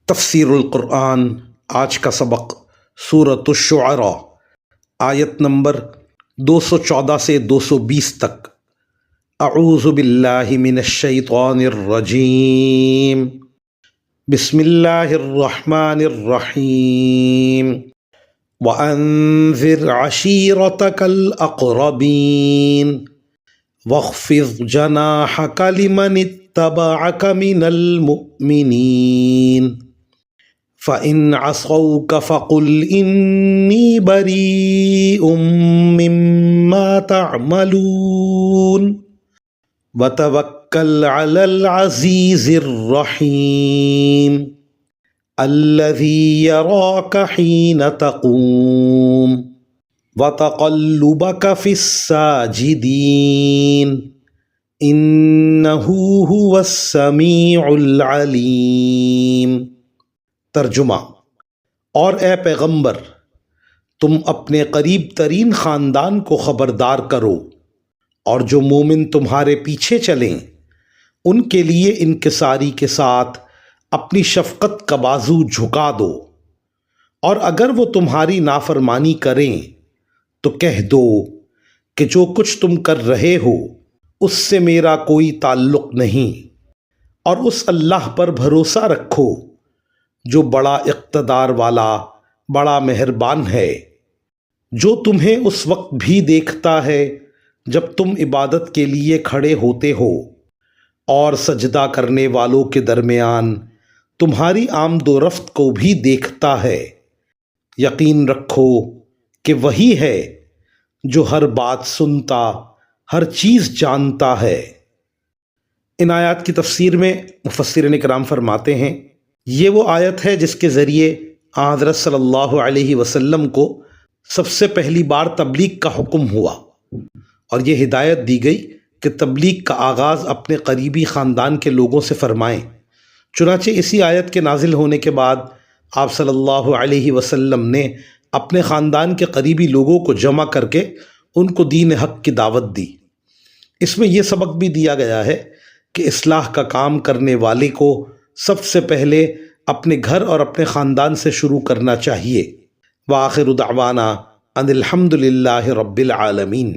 تفسیر القرآن آج کا سبق سورۃ الشعراء آیت نمبر 214 سے 220 تک۔ اعوذ باللہ من الشیطان الرجیم، بسم اللہ الرحمن الرحیم۔ وَأَنذِرْ عَشِيرَتَكَ الْأَقْرَبِينَ وَاخْفِضْ جَنَاحَكَ لِمَنِ اتَّبَعَكَ مِنَ الْمُؤْمِنِينَ فَإِنْ عَصَوْكَ فَقُلْ إِنِّي بَرِيءٌ مِّمَّا تَعْمَلُونَ وَتَوَكَّلْ عَلَى الْعَزِيزِ الرَّحِيمِ الَّذِي يَرَاكَ حِينَ تَقُومُ وَتَقَلُّبَكَ فِي السَّاجِدِينَ إِنَّهُ هُوَ السَّمِيعُ الْعَلِيمُ۔ ترجمہ: اور اے پیغمبر، تم اپنے قریب ترین خاندان کو خبردار کرو، اور جو مومن تمہارے پیچھے چلیں ان کے لیے انکساری کے ساتھ اپنی شفقت کا بازو جھکا دو، اور اگر وہ تمہاری نافرمانی کریں تو کہہ دو کہ جو کچھ تم کر رہے ہو اس سے میرا کوئی تعلق نہیں، اور اس اللہ پر بھروسہ رکھو جو بڑا اقتدار والا، بڑا مہربان ہے، جو تمہیں اس وقت بھی دیکھتا ہے جب تم عبادت کے لیے کھڑے ہوتے ہو، اور سجدہ کرنے والوں کے درمیان تمہاری آمد و رفت کو بھی دیکھتا ہے۔ یقین رکھو کہ وہی ہے جو ہر بات سنتا، ہر چیز جانتا ہے۔ ان آیات کی تفسیر میں مفسرین کرام فرماتے ہیں، یہ وہ آیت ہے جس کے ذریعے حضرت صلی اللہ علیہ وسلم کو سب سے پہلی بار تبلیغ کا حکم ہوا، اور یہ ہدایت دی گئی کہ تبلیغ کا آغاز اپنے قریبی خاندان کے لوگوں سے فرمائیں۔ چنانچہ اسی آیت کے نازل ہونے کے بعد آپ صلی اللہ علیہ وسلم نے اپنے خاندان کے قریبی لوگوں کو جمع کر کے ان کو دین حق کی دعوت دی۔ اس میں یہ سبق بھی دیا گیا ہے کہ اصلاح کا کام کرنے والے کو سب سے پہلے اپنے گھر اور اپنے خاندان سے شروع کرنا چاہیے۔ وآخر دعوانا ان الحمد للہ رب العالمین۔